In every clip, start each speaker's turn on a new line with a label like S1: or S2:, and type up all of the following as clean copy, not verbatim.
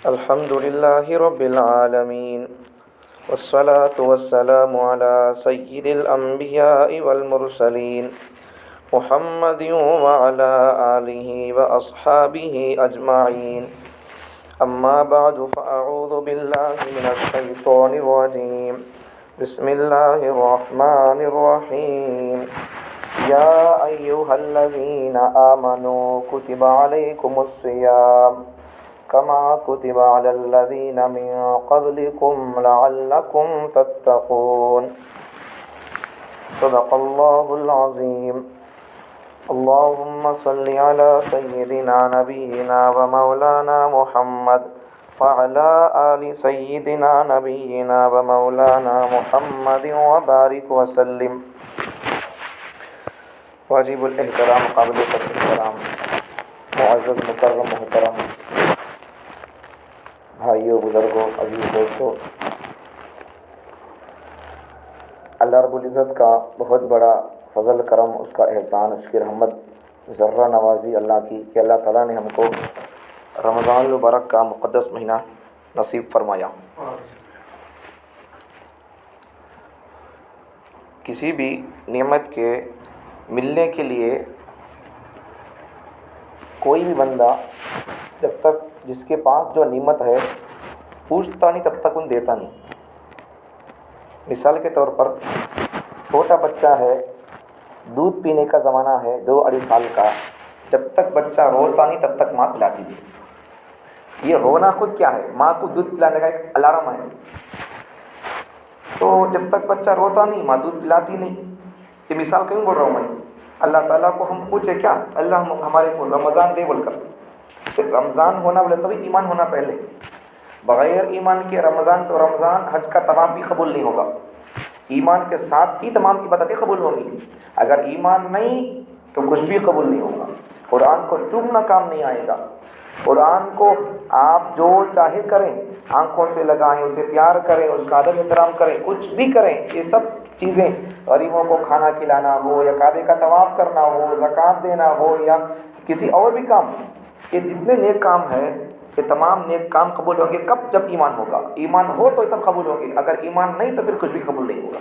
S1: الحمد لله رب العالمين، والصلاة والسلام على سيد الأنبياء والمرسلين محمد وعلى آله وأصحابه أجمعين. أما بعد فأعوذ بالله من الشيطان الرجيم. بسم الله الرحمن الرحيم. يا أيها الذين آمنوا كتب عليكم الصيام كما كتب على الذين من قبلكم لعلكم تتقون. صدق الله العظيم. اللهم صل على سيدنا نبينا ومولانا محمد وعلى آل سيدنا نبينا ومولانا محمد وبارك وسلم. واجب الاحترام، قابل احترام، معزز مکرم محترم بھائیوں، بزرگوں، عزیز دوستوں، اللہ رب العزت کا بہت بڑا فضل کرم، اس کا احسان، اس کی رحمت، ذرہ نوازی اللہ کی کہ اللہ تعالیٰ نے ہم کو رمضان المبارک کا مقدس مہینہ نصیب فرمایا. کسی بھی نعمت کے ملنے کے لیے کوئی بھی بندہ جب تک جس کے پاس جو نعمت ہے پوچھتا نہیں تب تک ان دیتا نہیں. مثال کے طور پر چھوٹا بچہ ہے، دودھ پینے کا زمانہ ہے 2-2.5 سال کا، جب تک بچہ روتا نہیں تب تک ماں پلاتی تھی. یہ رونا خود کیا ہے؟ ماں کو دودھ پلانے کا ایک الارم ہے. تو جب تک بچہ روتا نہیں ماں دودھ پلاتی نہیں. یہ مثال کیوں بول رہا ہوں میں؟ اللہ تعالیٰ کو ہم پوچھے کیا؟ اللہ ہمارے کو رمضان دے بول کر. رمضان ہونا بولے تبھی ایمان ہونا پہلے. بغیر ایمان کے رمضان تو رمضان حج کا طواف بھی قبول نہیں ہوگا. ایمان کے ساتھ ہی تمام عبادتیں قبول ہوں گی. اگر ایمان نہیں تو کچھ بھی قبول نہیں ہوگا. قرآن کو چومنا کام نہیں آئے گا. قرآن کو آپ جو چاہے کریں، آنکھوں سے لگائیں، اسے پیار کریں، اس کا ادب احترام کریں، کچھ بھی کریں، یہ سب چیزیں، غریبوں کو کھانا کھلانا ہو یا کعبے کا طواف کرنا ہو، زکوٰۃ دینا ہو یا کسی اور بھی کام، یہ جتنے نیک کام ہیں یہ تمام نیک کام قبول ہوں گے کب؟ جب ایمان ہوگا. ایمان ہو تو یہ سب قبول ہوں گے، اگر ایمان نہیں تو پھر کچھ بھی قبول نہیں ہوگا.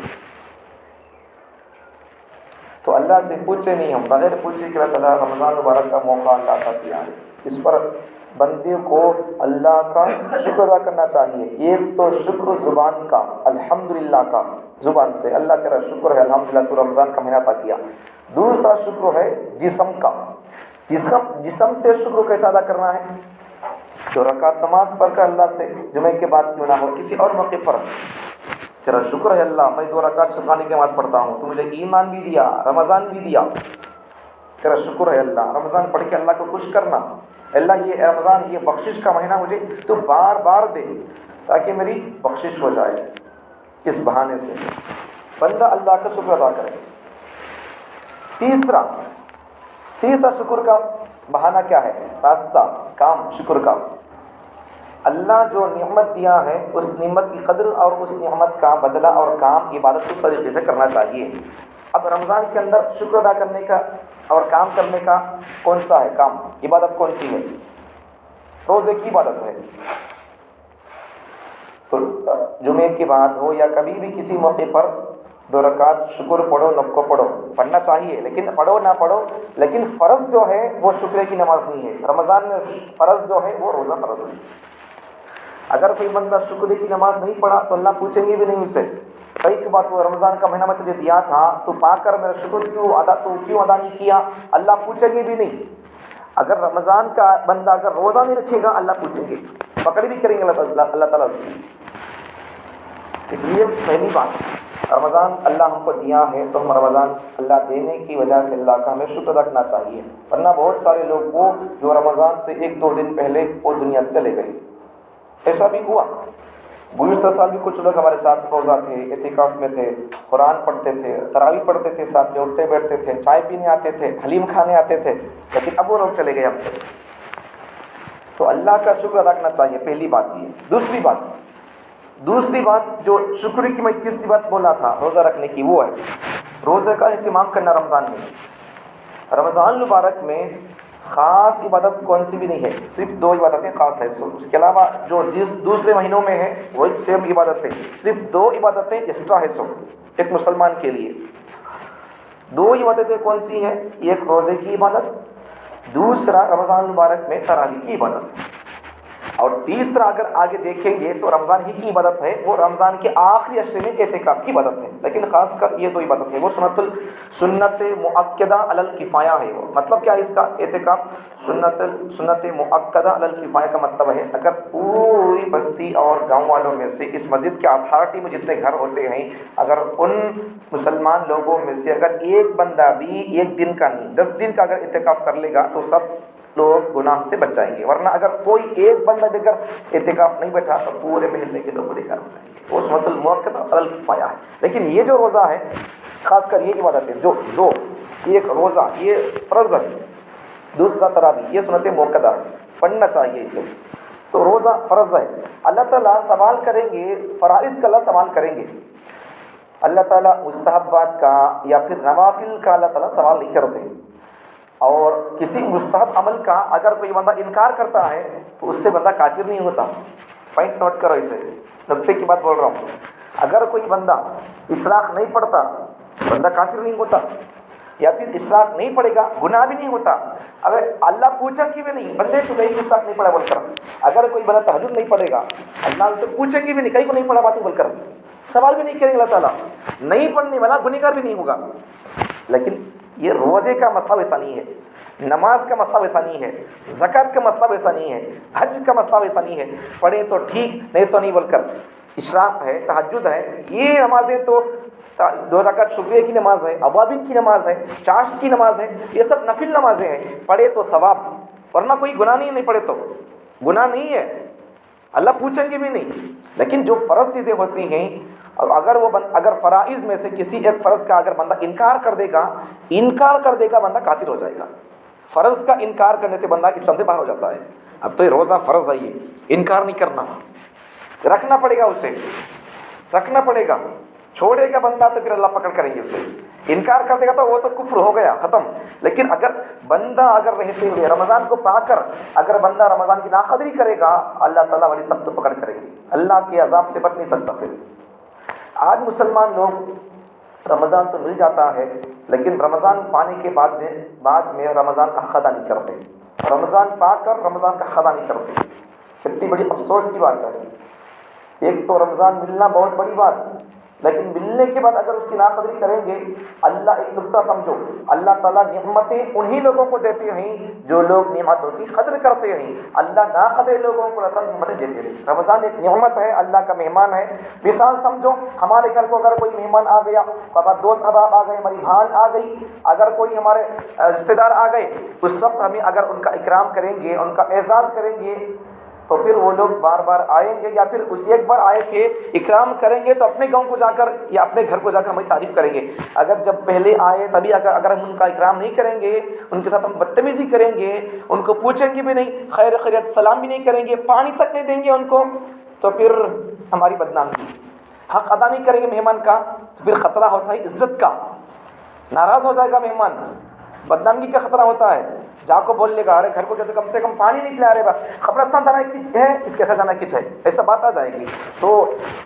S1: تو اللہ سے پوچھے نہیں، ہم بغیر پوچھے کہ اللہ تعالیٰ رمضان مبارک کا موقع اللہ کا دیا ہے. اس پر بندے کو اللہ کا شکر ادا کرنا چاہیے. ایک تو شکر زبان کا، الحمدللہ کا، زبان سے اللہ تیرا شکر ہے، الحمدللہ تو رمضان کا مہینہ عطا کیا. دوسرا شکر ہے جسم کا. جسم سے شکر کیسے ادا کرنا ہے؟ 2 رکعت نماز پڑھ کر اللہ سے جمعے کے بعد کیوں نہ ہو کسی اور موقع پر، تیرا شکر ہے اللہ میں 2 رکعت شکرانے کی نماز پڑھتا ہوں، تو مجھے ایمان بھی دیا، رمضان بھی دیا، تیرا شکر ہے اللہ. رمضان پڑھ کے اللہ کو خوش کرنا، اللہ یہ رمضان یہ بخشش کا مہینہ مجھے تو بار بار دے تاکہ میری بخشش ہو جائے. اس بہانے سے بندہ اللہ کا شکر ادا کرے. تیسرا شکر کا بہانہ کیا ہے؟ راستہ، کام شکر کا. اللہ جو نعمت دیا ہے اس نعمت کی قدر اور اس نعمت کا بدلہ اور کام عبادت اس طریقے سے کرنا چاہیے. اب رمضان کے اندر شکر ادا کرنے کا اور کام کرنے کا کون سا ہے کام؟ عبادت کون سی ہے؟ روزے کی عبادت ہے. تو جمعے کے بعد ہو یا کبھی بھی کسی موقع پر 2 رکعت شکر پڑھو، نب کو پڑھو، پڑھنا چاہیے، لیکن پڑھو نہ پڑھو، لیکن فرض جو ہے وہ شکر کی نماز نہیں ہے. رمضان میں فرض جو ہے وہ روزہ فرض ہے. اگر کوئی بندہ شکر کی نماز نہیں پڑھا تو اللہ پوچھیں گے بھی نہیں اسے. کئی کی بات وہ رمضان کا مہینہ میں تجھے دیا تھا تو پا کر میرا شکر کیوں ادا نہیں کیا؟ اللہ پوچھیں گے بھی نہیں. اگر رمضان کا بندہ اگر روزہ نہیں رکھے گا اللہ پوچھیں گے، پکڑ بھی کریں گے اللہ تعالیٰ. اس لیے پہلی بات رمضان اللہ ہم کو دیا ہے تو ہم رمضان اللہ دینے کی وجہ سے اللہ کا ہمیں شکر رکھنا چاہیے. ورنہ بہت سارے لوگ وہ جو رمضان سے 1-2 دن پہلے وہ دنیا سے چلے گئے. ایسا بھی ہوا. گزشتہ سال بھی کچھ لوگ ہمارے ساتھ روزہ تھے، اعتکاف میں تھے، قرآن پڑھتے تھے، تراویح پڑھتے تھے، ساتھ میں اٹھتے بیٹھتے تھے، چائے پینے آتے تھے، حلیم کھانے آتے تھے، لیکن اب وہ لوگ چلے گئے ہم سے. تو اللہ کا شکر ادا کرنا چاہیے. پہلی بات یہ. دوسری بات جو شکر کی میں تیسری بات بولا تھا روزہ رکھنے کی، وہ ہے روزے کا اہتمام کرنا. رمضان المبارک میں خاص عبادت کون سی بھی نہیں ہے، صرف 2 عبادتیں خاص ہے، اس کے علاوہ جو دوسرے مہینوں میں ہے وہی سیم عبادتیں، صرف 2 عبادتیں ایکسٹرا ہے ایک مسلمان کے لیے۔ 2 عبادتیں کون سی ہیں؟ ایک روزے کی عبادت، دوسرا رمضان المبارک میں تراویح کی عبادت، اور تیسرا اگر آگے دیکھیں گے تو رمضان ہی کی عبادت ہے، وہ رمضان کے آخری عشرے میں اعتکاف کی عبادت ہے۔ لیکن خاص کر یہ 2 عبادت ہیں، وہ سنت مؤکدہ علی الکفایہ ہے۔ وہ مطلب کیا ہے اس کا؟ اعتکاف سنت مؤکدہ علی الکفایہ کا مطلب ہے اگر پوری بستی اور گاؤں والوں میں سے اس مسجد کے اتھارٹی میں جتنے گھر ہوتے ہیں، اگر ان مسلمان لوگوں میں سے اگر ایک بندہ بھی 1 دن کا نہیں 10 دن کا اگر اعتکاف کر لے گا تو سب لوگ گناہ سے بچ جائیں گے، ورنہ اگر کوئی ایک بندہ بھی اگر اعتکاف نہیں بیٹھا تو پورے محلے کے لوگ بے کار ہو جائیں گے۔ وہ سنت المؤکدہ علی الکفایہ ہے۔ لیکن یہ جو روزہ ہے، خاص کر یہ عبادت ہے جو ایک روزہ یہ فرض ہے، دوسرا تراویح یہ سنت مؤکدہ ہے، پڑھنا چاہیے اسے۔ تو روزہ فرض ہے، اللہ تعالیٰ سوال کریں گے، فرائض کا اللہ سوال کریں گے، اللہ تعالیٰ مستحبات کا یا پھر نوافل کا اللہ تعالیٰ سوال نہیں کرتے۔ اور کسی مستحب عمل کا اگر کوئی بندہ انکار کرتا ہے تو اس سے بندہ کافر نہیں ہوتا۔ پوائنٹ نوٹ کرو، اسے نقطے کی بات بول رہا ہوں۔ اگر کوئی بندہ اشراق نہیں پڑھتا بندہ کافر نہیں ہوتا، یا پھر اشراق نہیں پڑھے گا گناہ بھی نہیں ہوتا۔ اگر اللہ پوچھا کہ بھی نہیں بندے تو کہیں اشراق نہیں پڑھا بول کر، اگر کوئی بندہ تہجد نہیں پڑھے گا اللہ ان سے پوچھیں گے بھی نہیں کہیں کو نہیں پڑھا بات بول کر، سوال بھی نہیں کریں گے اللہ تعالیٰ، نہیں پڑھنے والا گنہگار بھی نہیں ہوگا۔ لیکن یہ روزے کا مطلب ایسا نہیں ہے، نماز کا مطلب ایسا نہیں ہے، زکوٰۃ کا مطلب ایسا نہیں ہے، حج کا مطلب ایسا نہیں ہے، پڑھیں تو ٹھیک نہیں تو نہیں بول کر۔ اشراق ہے، تہجد ہے، یہ نمازیں تو 2 رکعت شکریہ کی نماز ہے، اوابین کی نماز ہے، چاشت کی نماز ہے، یہ سب نفل نمازیں ہیں، پڑھے تو ثواب، ورنہ کوئی گناہ نہیں پڑھے تو گناہ نہیں ہے، اللہ پوچھیں گے بھی نہیں۔ لیکن جو فرض چیزیں ہوتی ہیں، اگر فرائض میں سے کسی ایک فرض کا اگر بندہ انکار کر دے گا بندہ کافر ہو جائے گا۔ فرض کا انکار کرنے سے بندہ اسلام سے باہر ہو جاتا ہے۔ اب تو یہ روزہ فرض ہے، یہ انکار نہیں کرنا، رکھنا پڑے گا، اسے رکھنا پڑے گا۔ چھوڑے گا بندہ تو پھر اللہ پکڑ کریں گے اسے، انکار کر دے گا تو وہ تو کفر ہو گیا، ختم۔ لیکن اگر بندہ رہتے ہوئے رمضان کو پا کر اگر بندہ رمضان کی ناقدری کرے گا اللہ تعالیٰ والی سخت پکڑ کریں گے، اللہ کے عذاب سے بچ نہیں سکتا۔ پھر آج مسلمان لوگ رمضان تو مل جاتا ہے لیکن رمضان پانے کے بعد میں رمضان کا حق ادا نہیں کرتے، رمضان پا کر رمضان کا حق ادا نہیں کرتے۔ کتنی بڑی افسوس کی بات ہے۔ ایک تو رمضان ملنا بہت بڑی بات، لیکن ملنے کے بعد اگر اس کی ناقدری کریں گے، اللہ ایک نقطہ سمجھو، اللہ تعالیٰ نعمتیں انہی لوگوں کو دیتے ہیں جو لوگ نعمتوں کی قدر کرتے ہیں، اللہ ناقدر لوگوں کو اللہ تعالیٰ نعمتیں دیتے ہیں۔ رمضان ایک نعمت ہے، اللہ کا مہمان ہے۔ مثال سمجھو، ہمارے گھر کو اگر کوئی مہمان آ گیا، ہمارے دوست احباب آ گئے، ہماری بہن آ گئی، اگر کوئی ہمارے رشتے دار آ گئے، اس وقت ہمیں اگر ان کا اکرام کریں گے، ان کا اعزاز کریں گے تو پھر وہ لوگ بار بار آئیں گے، یا پھر اس ایک بار آئے کہ اکرام کریں گے تو اپنے گاؤں کو جا کر یا اپنے گھر کو جا کر ہماری تعریف کریں گے۔ اگر جب پہلے آئے تبھی اگر ہم ان کا اکرام نہیں کریں گے، ان کے ساتھ ہم بدتمیزی کریں گے، ان کو پوچھیں گے بھی نہیں، خیر خیریت سلام بھی نہیں کریں گے، پانی تک نہیں دیں گے ان کو، تو پھر ہماری بدنامی، حق ادا نہیں کریں گے مہمان کا تو پھر خطرہ ہوتا ہے عزت کا، ناراض ہو جائے گا مہمان، بدنامی کا خطرہ ہوتا ہے۔ جا کو بول لے گا، ارے گھر کو کہتے کم سے کم پانی نہیں پلا رہے، بس قبرستان جانا کچھ ہے، اس کے ساتھ جانا کچھ ہے، ایسا بات آ جائے گی۔ تو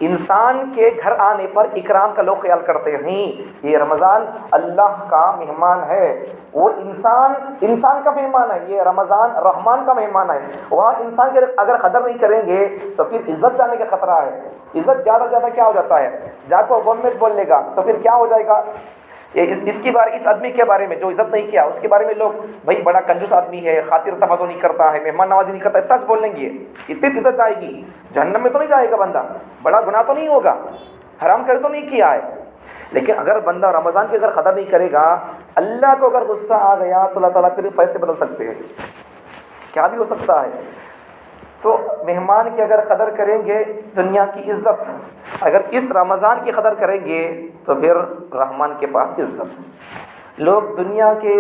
S1: انسان کے گھر آنے پر اکرام کا لوگ خیال کرتے ہیں، یہ رمضان اللہ کا مہمان ہے، وہ انسان کا مہمان ہے، یہ رمضان رحمان کا مہمان ہے۔ وہاں انسان کے اگر قدر نہیں کریں گے تو پھر عزت جانے کا خطرہ ہے۔ عزت زیادہ کیا ہو جاتا ہے، جا کو گورنمنٹ بول لے گا تو پھر کیا ہو جائے گا، اس آدمی کے بارے میں جو عزت نہیں کیا اس کے بارے میں لوگ بھائی بڑا کنجوس آدمی ہے، خاطر تواضع نہیں کرتا ہے، مہمان نوازی نہیں کرتا، اتنا بول لیں گے، اتنی عزت جائے گی، جہنم میں تو نہیں جائے گا بندہ، بڑا گناہ تو نہیں ہوگا، حرام کر تو نہیں کیا ہے۔ لیکن اگر بندہ رمضان کی اگر قدر نہیں کرے گا، اللہ کو اگر غصہ آ گیا تو اللہ تعالیٰ پھر فیصلے بدل سکتے ہیں، کیا بھی ہو سکتا ہے۔ تو مہمان کی اگر قدر کریں گے دنیا کی عزت، اگر اس رمضان کی قدر کریں گے تو پھر رحمان کے پاس عزت۔ لوگ دنیا کے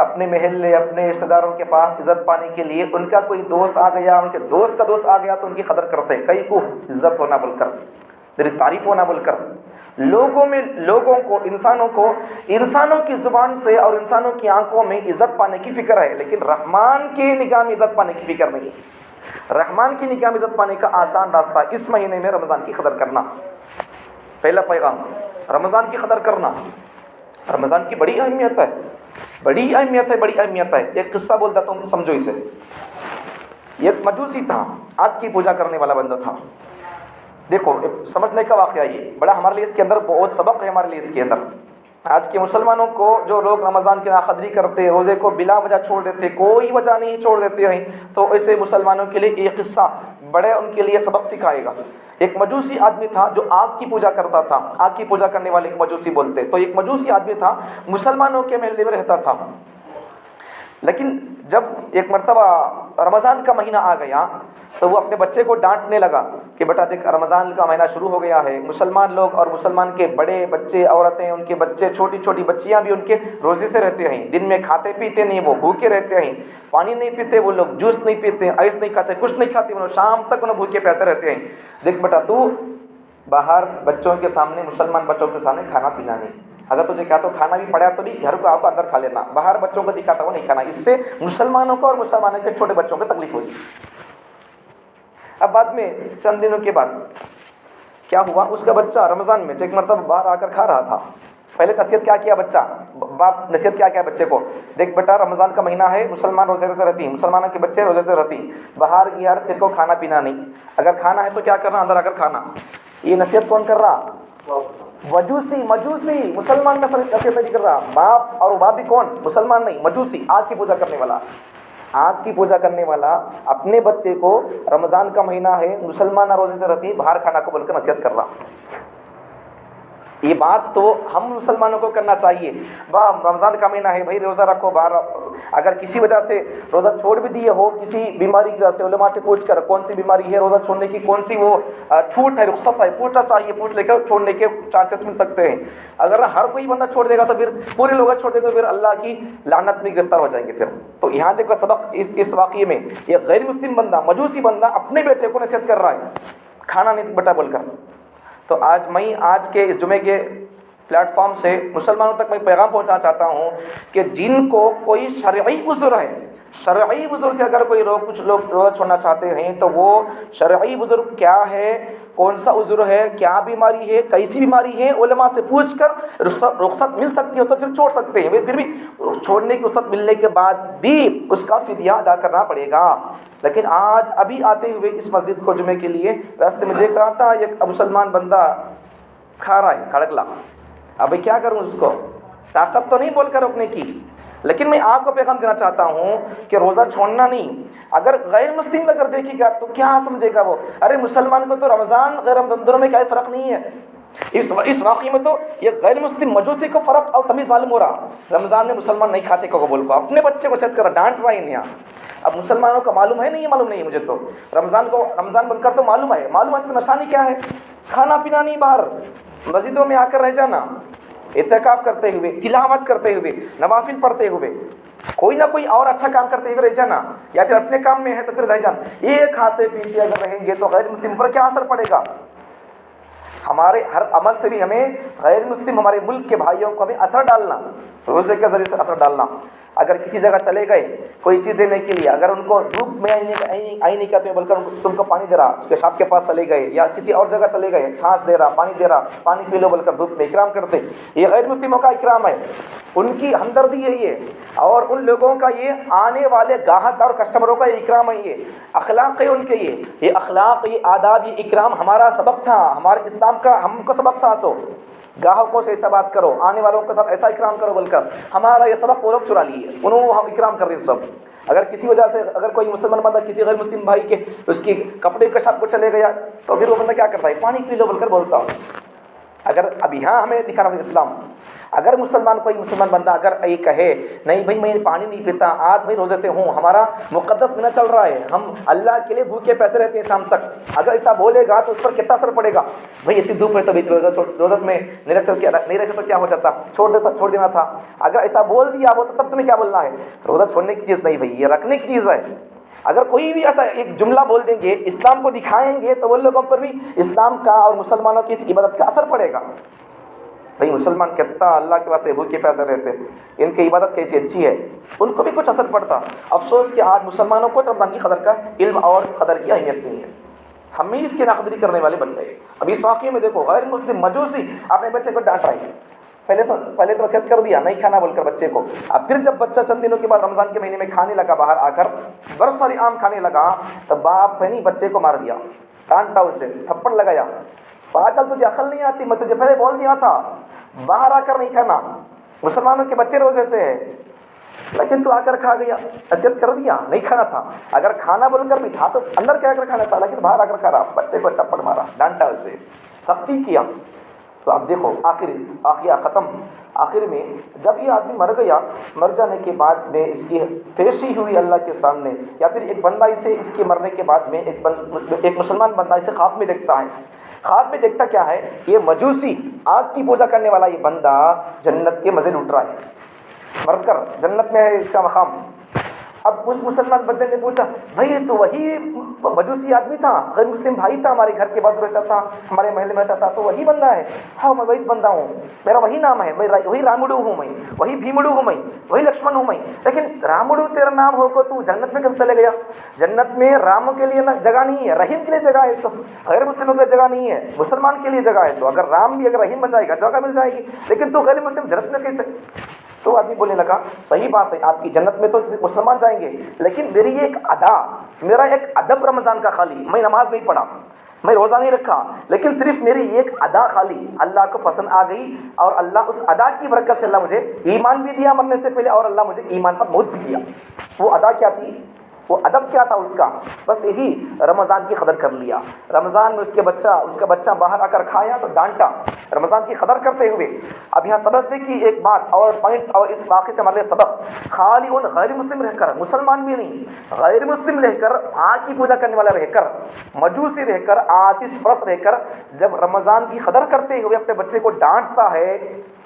S1: اپنے محلے اپنے رشتہ داروں کے پاس عزت پانے کے لیے ان کا کوئی دوست آ گیا، ان کے دوست کا دوست آ گیا تو ان کی قدر کرتے ہیں، کئی کو عزت ہونا بول کر، تیری تعریف ہونا بول کر لوگوں کو انسانوں کی زبان سے اور انسانوں کی آنکھوں میں عزت پانے کی فکر ہے، لیکن رحمان کی نگاہ میں عزت پانے کی فکر نہیں ہے۔ رحمان کی نگاہ میں عزت پانے کا آسان راستہ اس مہینے میں رمضان کی قدر کرنا۔ پہلا پیغام رمضان کی قدر کرنا۔ رمضان کی بڑی اہمیت ہے، بڑی اہمیت ہے۔ ایک قصہ بولتا تم سمجھو اسے۔ ایک مجوسی تھا، آگ کی پوجا کرنے والا بندہ تھا۔ دیکھو سمجھنے کا واقعہ، یہ بڑا ہمارے لیے اس کے اندر بہت سبق ہے ہمارے لیے اس کے اندر۔ آج کے مسلمانوں کو جو لوگ رمضان کی ناقدری کرتے، روزے کو بلا وجہ چھوڑ دیتے، کوئی وجہ نہیں چھوڑ دیتے ہیں، تو ایسے مسلمانوں کے لیے یہ قصہ بڑے ان کے لیے سبق سکھائے گا۔ ایک مجوسی آدمی تھا جو آگ کی پوجا کرتا تھا، آگ کی پوجا کرنے والے ایک مجوسی بولتے۔ تو ایک مجوسی آدمی تھا، مسلمانوں کے محلے میں رہتا تھا، لیکن جب ایک مرتبہ رمضان کا مہینہ آ گیا تو وہ اپنے بچے کو ڈانٹنے لگا کہ بیٹا دیکھ رمضان کا مہینہ شروع ہو گیا ہے، مسلمان لوگ اور مسلمان کے بڑے بچے، عورتیں، ان کے بچے، چھوٹی چھوٹی بچیاں بھی ان کے روزے سے رہتے ہیں، دن میں کھاتے پیتے نہیں، وہ بھوکے رہتے ہیں، پانی نہیں پیتے وہ لوگ، جوس نہیں پیتے، آئس نہیں کھاتے، کچھ نہیں کھاتے، وہ شام تک انہیں بھوکے پیسے رہتے ہیں۔ دیکھ بیٹا تو باہر بچوں کے سامنے، مسلمان بچوں کے سامنے کھانا پینا نہیں، اگر تجھے کیا تو کھانا بھی پڑا تو بھی گھر کو آپ اندر کھا لینا، باہر بچوں کو دکھاتا وہ نہیں کھانا، اس سے مسلمانوں کو اور مسلمانوں کے چھوٹے بچوں کو تکلیف ہوگی۔ اب بعد میں چند دنوں کے بعد کیا ہوا، اس کا بچہ رمضان میں ایک مرتبہ باہر آ کر کھا رہا تھا۔ پہلے نصیحت کیا کیا بچہ، باپ نصیحت کیا بچے کو، دیکھ بیٹا رمضان کا مہینہ ہے، مسلمان روزے سے رہتی ہیں، مسلمانوں کے بچے روزے سے رہتی ہیں، باہر گیا پھر کو کھانا پینا نہیں، اگر کھانا ہے تو کیا کرنا، اندر آ کر کھانا۔ یہ نصیحت کون کر رہا، مجوسی، مسلمان نصیحت نہیں کر رہا، باپ، اور باپ بھی کون، مسلمان نہیں، مجوسی، آگ کی پوجا کرنے والا۔ آگ کی پوجا کرنے والا اپنے بچے کو رمضان کا مہینہ ہے، مسلمان روزے سے رہتی، باہر کھانا کو بول کر نصیحت کر رہا۔ یہ بات تو ہم مسلمانوں کو کرنا چاہیے، رمضان کا مہینہ ہے بھائی روزہ رکھو، باہر اگر کسی وجہ سے روزہ چھوڑ بھی دیے ہو، کسی بیماری کی وجہ سے، علماء سے پوچھ کر کون سی بیماری ہے، روزہ چھوڑنے کی کون سی وہ چھوٹ ہے، رخصت ہے، پوچھنا چاہیے، پوچھ لے کر چھوڑنے کے چانسز مل سکتے ہیں۔ اگر ہر کوئی بندہ چھوڑ دے گا تو پھر پورے لوگ چھوڑ دے گا، پھر اللہ کی لعنت میں گرفتار ہو جائیں گے۔ پھر تو یہاں دیکھو سبق اس واقعے میں، یہ غیر مسلم بندہ، مجوسی بندہ اپنے بیٹے کو نصیحت کر رہا ہے کھانا نہیں بیٹا بول کر۔ تو آج کے اس جمعے کے پلیٹ فارم سے مسلمانوں تک میں پیغام پہنچانا چاہتا ہوں کہ جن کو کوئی شرعی عذر ہے، شرعی عذر سے اگر کوئی کچھ لوگ روزہ چھوڑنا چاہتے ہیں تو وہ شرعی عذر کیا ہے، کون سا عذر ہے، کیا بیماری ہے، کیسی بیماری ہے، علماء سے پوچھ کر رخصت مل سکتی ہو تو پھر چھوڑ سکتے ہیں۔ پھر بھی چھوڑنے کی رخصت ملنے کے بعد بھی اس کا فدیہ ادا کرنا پڑے گا۔ لیکن آج ابھی آتے ہوئے اس مسجد کو جمعے کے لیے راستے میں دیکھ رہا تھا، ایک مسلمان بندہ کھا رہا ہے کھڑکلا۔ ابھی کیا کروں، اس کو طاقت تو نہیں بول کر روکنے کی، لیکن میں آپ کو پیغام دینا چاہتا ہوں کہ روزہ چھوڑنا نہیں۔ اگر غیر مسلم اگر دیکھے گا تو کیا سمجھے گا وہ، ارے مسلمان کو تو رمضان غیر رمضان دونوں میں کیا فرق نہیں ہے۔ اس واقعے میں تو یہ غیر مسلم مجوسی کو فرق اور تمیز معلوم ہو رہا، رمضان میں مسلمان نہیں کھاتے کو بول کو اپنے بچے کو سیٹ کر رہا، ڈانٹ رہا ہے۔ اب مسلمانوں کو معلوم ہے نہیں، معلوم نہیں ہے مجھے تو، رمضان بول کر تو معلوم ہے تو نشانی کیا ہے، کھانا پینا نہیں، باہر مسجدوں میں آ کر رہ جانا، اعتکاف کرتے ہوئے، تلاوت کرتے ہوئے، نوافل پڑھتے ہوئے، کوئی نہ کوئی اور اچھا کام کرتے ہوئے رہ جانا، یا پھر اپنے کام میں ہے تو پھر رہ جانا۔ یہ کھاتے پیتے اگر رہیں گے تو غیر مسلم پر کیا اثر پڑے گا؟ ہمارے ہر عمل سے بھی ہمیں غیر مسلم ہمارے ملک کے بھائیوں کو ہمیں اثر ڈالنا، روزے کے ذریعے سے اثر ڈالنا۔ اگر کسی جگہ چلے گئے کوئی چیز دینے کے لیے، اگر ان کو دھوپ میں آئی نہیں کہتے بول کر تم کو پانی دے رہا، اس کے شاپ کے پاس چلے گئے یا کسی اور جگہ چلے گئے، چھاچ دے رہا، پانی دے رہا، پانی پی لو بول کر دھوپ میں اکرام کرتے، یہ غیر مسلموں کا اکرام ہے، ان کی ہمدردی ہے یہ، اور ان لوگوں کا یہ آنے والے گاہک اور کسٹمروں کا یہ اکرام ہے، یہ اخلاق ہے ان کے، یہ اخلاق، یہ آداب، یہ اکرام ہمارا سبق تھا، ہمارے اسلام کا ہم کو سبق تھا۔ سو گاہکوں سے ایسا بات کرو، آنے والوں کے ساتھ ایسا اکرام کرو بول کر ہمارا یہ سبق وہ لوگ چرا لیے، انہوں ہم اکرام کر رہے ہیں سب۔ اگر کسی وجہ سے اگر کوئی مسلمان بندہ کسی غیر مسلم بھائی کے اس کی کپڑے کے شاپ کو چلے گیا تو پھر وہ بندہ کیا کرتا ہے، پانی پی لو بول کر بولتا ہوں۔ اگر اب یہاں ہمیں دکھانا اسلام، اگر کوئی مسلمان بندہ اگر یہ کہے نہیں بھائی میں پانی نہیں پیتا، آج میں روزے سے ہوں، ہمارا مقدس مہینہ چل رہا ہے، ہم اللہ کے لیے بھوکے پیسے رہتے ہیں شام تک، اگر ایسا بولے گا تو اس پر کتنا اثر پڑے گا؟ بھائی اتنی دھوپ ہے تو روزہ میں نہیں رکھتے تو کیا ہو جاتا، چھوڑ دینا تھا۔ اگر ایسا بول دیا وہ تو تب تمہیں کیا بولنا ہے، روزہ چھوڑنے کی چیز نہیں بھائی، یہ رکھنے کی چیز ہے۔ اگر کوئی بھی ایسا ایک جملہ بول دیں گے، اسلام کو دکھائیں گے، تو وہ لوگوں پر بھی اسلام کا اور مسلمانوں کی اس عبادت کا اثر پڑے گا۔ بھئی مسلمان کتنا اللہ کے واسطے بھوکے پیسے رہتے، ان کی عبادت کیسی اچھی ہے، ان کو بھی کچھ اثر پڑتا۔ افسوس کہ آج مسلمانوں کو رمضان کی قدر کا علم اور قدر کی اہمیت نہیں ہے، ہم ہی اس کی ناقدری کرنے والے بن گئے۔ ابھی اس واقعے میں دیکھو، غیر مسلم مجوسی اپنے بچے کو ڈانٹ رہے ہیں، پہلے تو وصیت کر دیا نہیں کھانا بول کر بچے کو، اب پھر جب بچہ چند دنوں کے بعد رمضان کے مہینے میں کھانے لگا، باہر آ کر برس ساری آم کھانے لگا، تو باپ نے بچے کو مار دیا، ڈانٹا، اسے تھپڑ لگایا، پاگل تجھے عقل نہیں آتی، میں تجھے پہلے بول دیا تھا باہر آ کر نہیں کھانا، مسلمانوں کے بچے روزے سے ہے، لیکن تو آ کر کھا گیا، نصیحت کر دیا نہیں کھانا تھا، اگر کھانا بول کر بھی تھا تو اندر کیا کر کھانا تھا، لیکن باہر آ کر کھا رہا، بچے کو تھپڑ مارا، ڈانٹا، اسے سختی کیا۔ تو اب دیکھو آخر ختم، آخر میں جب یہ آدمی مر گیا، مر جانے کے بعد میں اس کی پیشی ہوئی اللہ کے سامنے، یا پھر ایک بندہ اسے اس کے مرنے کے بعد میں ایک مسلمان بندہ اسے خواب میں دیکھتا ہے، خواب میں دیکھتا کیا ہے، یہ مجوسی آگ کی پوجا کرنے والا یہ بندہ جنت کے مزے لوٹ رہا ہے، مر کر جنت میں ہے اس کا مقام۔ اب اس مسلمان بندے نے پوچھا، بھائی تو وہی مجوسی آدمی تھا، غیر مسلم بھائی تھا، ہمارے گھر کے بعد رہتا تھا، ہمارے محلے میں رہتا تھا، تو وہی بندہ ہے؟ ہاں میں وہی بندہ ہوں، میرا وہی نام ہے، وہی رامڑو ہوں میں، وہی بھیمڑو ہوں میں، وہی لکشمن ہوں میں، لیکن رامڑو تیرا نام ہو کو تو جنت میں کب چلے گیا؟ جنت میں رام کے لیے جگہ نہیں ہے، رحیم کے لیے جگہ ہے، تو غیر مسلموں کے لیے جگہ نہیں ہے، مسلمان کے لیے جگہ ہے، تو اگر رام بھی اگر رحیم بن جائے گا جگہ مل جائے گی، لیکن تو غیر مسلم جنت میں کیسے؟ تو آدمی بولنے لگا، صحیح بات ہے، آپ کی جنت میں تو مسلمان جائیں گے، لیکن میری ایک ادا، میرا ایک ادب رمضان کا خالی، میں نماز نہیں پڑھا، میں روزہ نہیں رکھا، لیکن صرف میری ایک ادا خالی اللہ کو پسند آ گئی، اور اللہ اس ادا کی برکت سے اللہ مجھے ایمان بھی دیا مرنے سے پہلے، اور اللہ مجھے ایمان پر موت بھی دیا۔ وہ ادا کیا تھی، وہ ادب کیا تھا اس کا؟ بس یہی رمضان کی قدر کر لیا۔ رمضان میں اس کا بچہ باہر آ کر کھایا تو ڈانٹا، رمضان کی قدر کرتے ہوئے۔ اب یہاں سبق دیکھیے ایک بات اور پوائنٹ، اور اس واقعے سے ہمارے سبق، خالی ان غیر مسلم رہ کر، مسلمان بھی نہیں، غیر مسلم رہ کر، آگ کی پوجا کرنے والا رہ کر، مجوسی رہ کر، آتش پرست رہ کر، جب رمضان کی قدر کرتے ہوئے اپنے بچے کو ڈانٹتا ہے،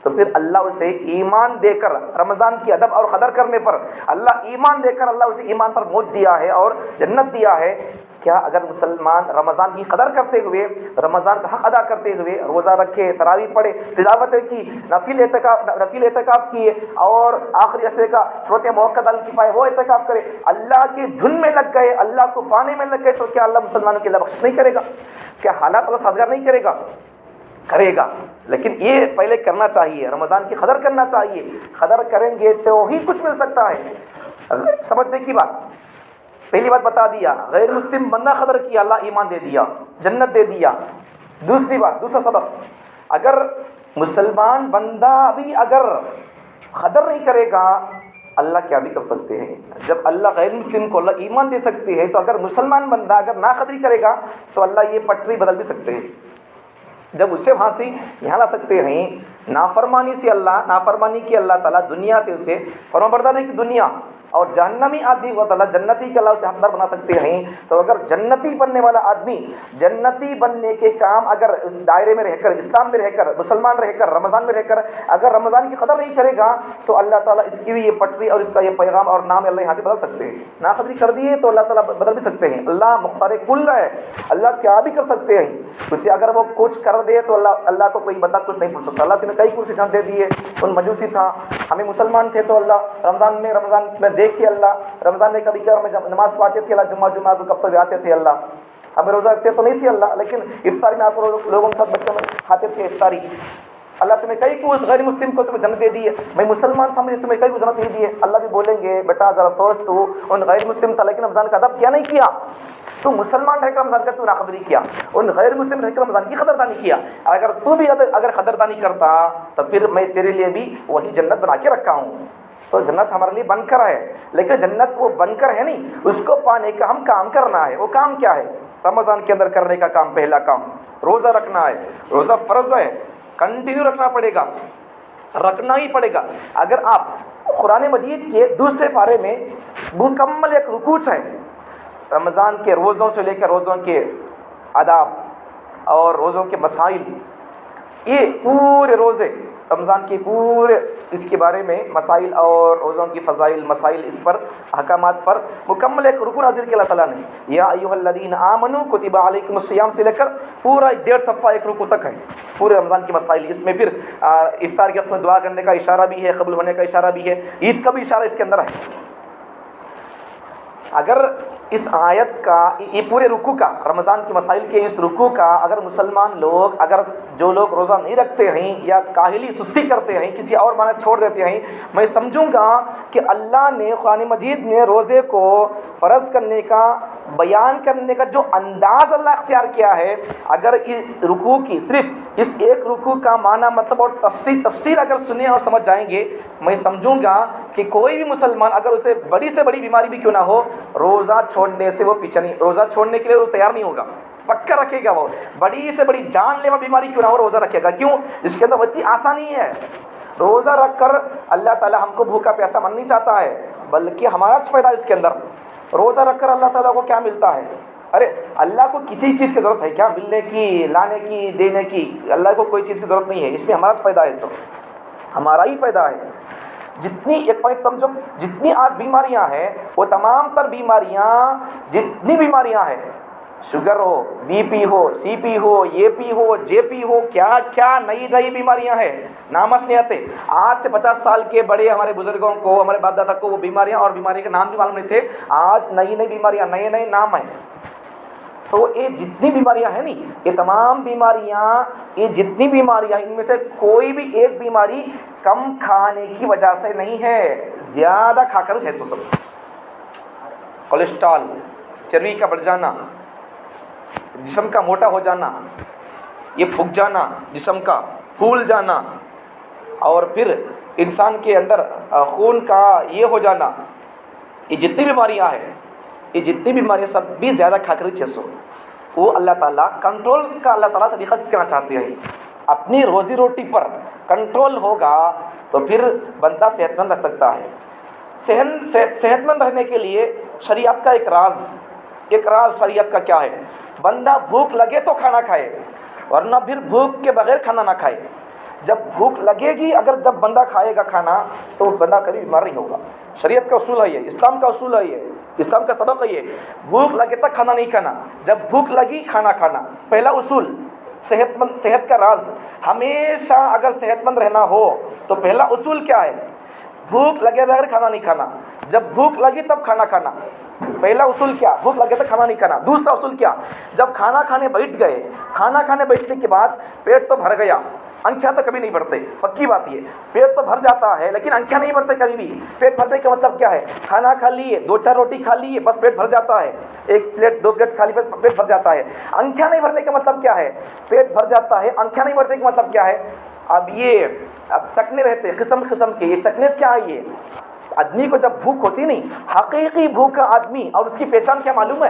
S1: تو پھر اللہ اسے ایمان دے کر، رمضان کی ادب اور قدر کرنے پر اللہ ایمان دے کر اللہ اسے ایمان پر موت دیا ہے اور جنت دیا ہے۔ کیا اگر مسلمان رمضان کی قدر کرتے ہوئے، رمضان کا حق ادا کرتے ہوئے روزہ رکھے، تراویح پڑھے، تلاوت کی، نفل اعتکاف کیے، اور آخری عشرے کا چھوٹے موقع الکفایہ وہ اعتکاف کرے، اللہ کی دھن میں لگ گئے، اللہ کو پانے میں لگ گئے، تو کیا اللہ مسلمانوں کے لیے بخشش نہیں کرے گا؟ کیا حالات اللہ سازگار نہیں کرے گا؟ کرے گا، لیکن یہ پہلے کرنا چاہیے، رمضان کی قدر کرنا چاہیے، قدر کریں گے تو ہی کچھ مل سکتا ہے۔ سمجھنے کی بات، پہلی بات بتا دیا، غیر مسلم بندہ قدر کیا، اللہ ایمان دے دیا، جنت دے دیا۔ دوسری بات، دوسرا سبق، اگر مسلمان بندہ بھی اگر قدر نہیں کرے گا، اللہ کیا بھی کر سکتے ہیں؟ جب اللہ غیر مسلم کو اللہ ایمان دے سکتے ہیں، تو اگر مسلمان بندہ اگر ناقدری کرے گا تو اللہ یہ پٹری بدل بھی سکتے ہیں، جب اسے پھانسی یہاں لا سکتے ہیں۔ نافرمانی کی اللہ تعالیٰ دنیا سے اسے فرمانبرداری کی دنیا، اور جہنمی آدمی کو اللہ جنتی کے اللہ اسے حقدار بنا سکتے ہیں۔ تو اگر جنتی بننے والا آدمی جنتی بننے کے کام اگر اس دائرے میں رہ کر، اسلام میں رہ کر، مسلمان رہ کر، رمضان میں رہ کر اگر رمضان کی قدر نہیں کرے گا، تو اللہ تعالیٰ اس کی بھی یہ پٹری اور اس کا یہ پیغام اور نام اللہ یہاں سے بدل سکتے ہیں۔ ناقدری کر دیے تو اللہ تعالیٰ بدل بھی سکتے ہیں، اللہ مختار کل ہے، اللہ کیا بھی کر سکتے ہیں۔ اسے اگر وہ کچھ کر دے تو اللہ کو کوئی بندہ کچھ نہیں پوچھ سکتا۔ اللہ نے کئی کچھ جان دے دیے، ان مجوسی تھا، ہمیں مسلمان تھے تو اللہ رمضان میں دیکھ کے اللہ رمضان میں کبھی کیا ہمیں نماز پڑھتے تھے، اللہ جمعہ کو کب تک آتے تھے، اللہ ہمیں روزہ رکھتے تو نہیں تھے اللہ، لیکن افطاری میں آپ لوگوں کے ساتھ بچوں میں کھاتے تھے افطاری۔ اللہ تمہیں کئی کو اس غیر مسلم کو تمہیں جنت دے دی ہے، میں مسلمان تھا مجھے تمہیں کئی کو جنت نہیں دی ہے۔ اللہ بھی بولیں گے بیٹا ذرا سوچ، تو ان غیر مسلم تھا لیکن رمضان کا ادب کیا نہیں کیا، تو مسلمان رہ کر رمضان کا تو ناقدری کیا، ان غیر مسلم رہ کر رمضان کی قدردانی کیا۔ اگر تو بھی اگر قدردانی کرتا تو پھر میں تیرے لیے بھی وہی جنت بنا کے رکھا ہوں۔ تو جنت ہمارے لیے بن کر ہے، لیکن جنت وہ بن کر ہے نہیں، اس کو پانے کا ہم کام کرنا ہے۔ وہ کام کیا ہے؟ رمضان کے اندر کرنے کا کام، پہلا کام روزہ رکھنا ہے۔ روزہ فرض ہے، کنٹینیو رکھنا پڑے گا، رکھنا ہی پڑے گا۔ اگر آپ قرآن مجید کے دوسرے پارے میں مکمل ایک رکوع ہے رمضان کے روزوں سے لے کر روزوں کے آداب اور روزوں کے مسائل، یہ پورے روزے رمضان کے پورے اس کے بارے میں مسائل اور روزوں کی فضائل، مسائل اس پر، احکامات پر مکمل ایک رکو نازل کیا اللہ تعالیٰ نے. یا ایھا الذین آمنوا کتب علیکم الصیام سے لے کر پورا 1.5 صفحہ ایک رکو تک ہے پورے رمضان کی مسائل. اس میں پھر افطار کے وقت میں دعا کرنے کا اشارہ بھی ہے، قبول ہونے کا اشارہ بھی ہے، عید کا بھی اشارہ اس کے اندر ہے. اگر اس آیت کا، یہ پورے رکوع کا، رمضان کے مسائل کے اس رکوع کا اگر مسلمان لوگ، اگر جو لوگ روزہ نہیں رکھتے ہیں یا کاہلی سستی کرتے ہیں، کسی اور معنی چھوڑ دیتے ہیں، میں سمجھوں گا کہ اللہ نے قرآن مجید میں روزے کو فرض کرنے کا، بیان کرنے کا جو انداز اللہ اختیار کیا ہے، اگر اس رکوع کی صرف اس ایک رکوع کا معنی مطلب اور تفسیر اگر سنیں اور سمجھ جائیں گے، میں سمجھوں گا کہ کوئی بھی مسلمان اگر اسے بڑی سے بڑی بیماری بھی کیوں نہ ہو، روزہ چھوڑنے سے وہ پیچھے نہیں، روزہ چھوڑنے کے لیے وہ تیار نہیں ہوگا، پکا رکھے گا. وہ بڑی سے بڑی جان لیوا بیماری کیوں نہ ہو، روزہ رکھے گا. کیوں؟ اس کے اندر اتنی آسانی ہے. روزہ رکھ کر اللہ تعالیٰ ہم کو بھوکا پیاسا من نہیں چاہتا ہے، بلکہ ہمارا فائدہ اس کے اندر. روزہ رکھ کر اللہ تعالیٰ کو کیا ملتا ہے؟ ارے اللہ کو کسی چیز کی ضرورت ہے کیا؟ ملنے کی، لانے کی، دینے کی؟ اللہ کو کوئی چیز کی ضرورت نہیں ہے. اس میں ہمارا فائدہ ہے، تو ہمارا ہی فائدہ ہے. جتنی، ایک پوائنٹ سمجھو، جتنی آج بیماریاں ہیں وہ تمام تر بیماریاں، جتنی بیماریاں ہیں، شوگر ہو، بی پی ہو، سی پی ہو، یہ پی ہو، جے پی ہو، کیا کیا نئی نئی بیماریاں ہیں، نامش نہیں آتے. آج سے 50 سال کے بڑے ہمارے بزرگوں کو، ہمارے باپ دادا کو وہ بیماریاں اور بیماری کے نام بھی معلوم نہیں تھے. آج نئی نئی بیماریاں، نئے نئے نام ہیں. تو یہ جتنی بیماریاں ہیں نہیں، یہ تمام بیماریاں، یہ جتنی بیماریاں، ان میں سے کوئی بھی ایک بیماری کم کھانے کی وجہ سے نہیں ہے، زیادہ کھا کر ہے. تو سب کولیسٹرول، چربی کا بڑھ جانا، جسم کا موٹا ہو جانا، یہ پھک جانا، جسم کا پھول جانا، اور پھر انسان کے اندر خون کا یہ ہو جانا، یہ جتنی بیماریاں ہیں، یہ جتنی بیماریاں سب بھی زیادہ کھا کر 600 وہ اللہ تعالیٰ کنٹرول کا، اللہ تعالیٰ طریقہ سکھانا چاہتے ہیں. اپنی روزی روٹی پر کنٹرول ہوگا تو پھر بندہ صحت مند رہ سکتا ہے. صحت مند رہنے کے لیے شریعت کا ایک راز شریعت کا کیا ہے؟ بندہ بھوک لگے تو کھانا کھائے، ورنہ پھر بھوک کے بغیر کھانا نہ کھائے. جب بھوک لگے گی، اگر جب بندہ کھائے گا کھانا تو بندہ کبھی بیمار نہیں ہوگا. شریعت کا اصول ہے یہ، اسلام کا اصول ہے یہ، اسلام کا سبق ہے یہ. بھوک لگے تک کھانا نہیں کھانا، جب بھوک لگی کھانا کھانا. پہلا اصول صحت کا راز. ہمیشہ اگر صحت مند رہنا ہو تو پہلا اصول کیا ہے؟ بھوک لگے بغیر کھانا نہیں کھانا، جب بھوک لگی تب کھانا کھانا. پہلا اصول کیا؟ بھوک لگے تو کھانا نہیں کھانا. دوسرا اصول کیا؟ جب کھانا کھانے بیٹھ گئے، کھانا کھانے بیٹھنے کے بعد پیٹ تو بھر گیا، انکھیاں تو کبھی نہیں بڑھتے، پکی بات یہ. پیٹ تو بھر جاتا ہے لیکن انکھیاں نہیں بڑھتے کبھی بھی. پیٹ بھرنے کا مطلب کیا ہے؟ کھانا کھا لیے، 2-4 روٹی کھا لیے، بس پیٹ بھر جاتا ہے. 1 پلیٹ 2 پلیٹ کھا لی، پیٹ بھر جاتا ہے. انکھیاں نہیں بھرنے کا مطلب کیا ہے؟ پیٹ بھر جاتا ہے، انکھیاں نہیں بھرنے کا مطلب کیا ہے؟ اب چکنے رہتے قسم قسم کے. یہ چکنے کیا ہے؟ یہ آدمی کو جب بھوک ہوتی نہیں، حقیقی بھوکا آدمی، اور اس کی پہچان کیا معلوم ہے؟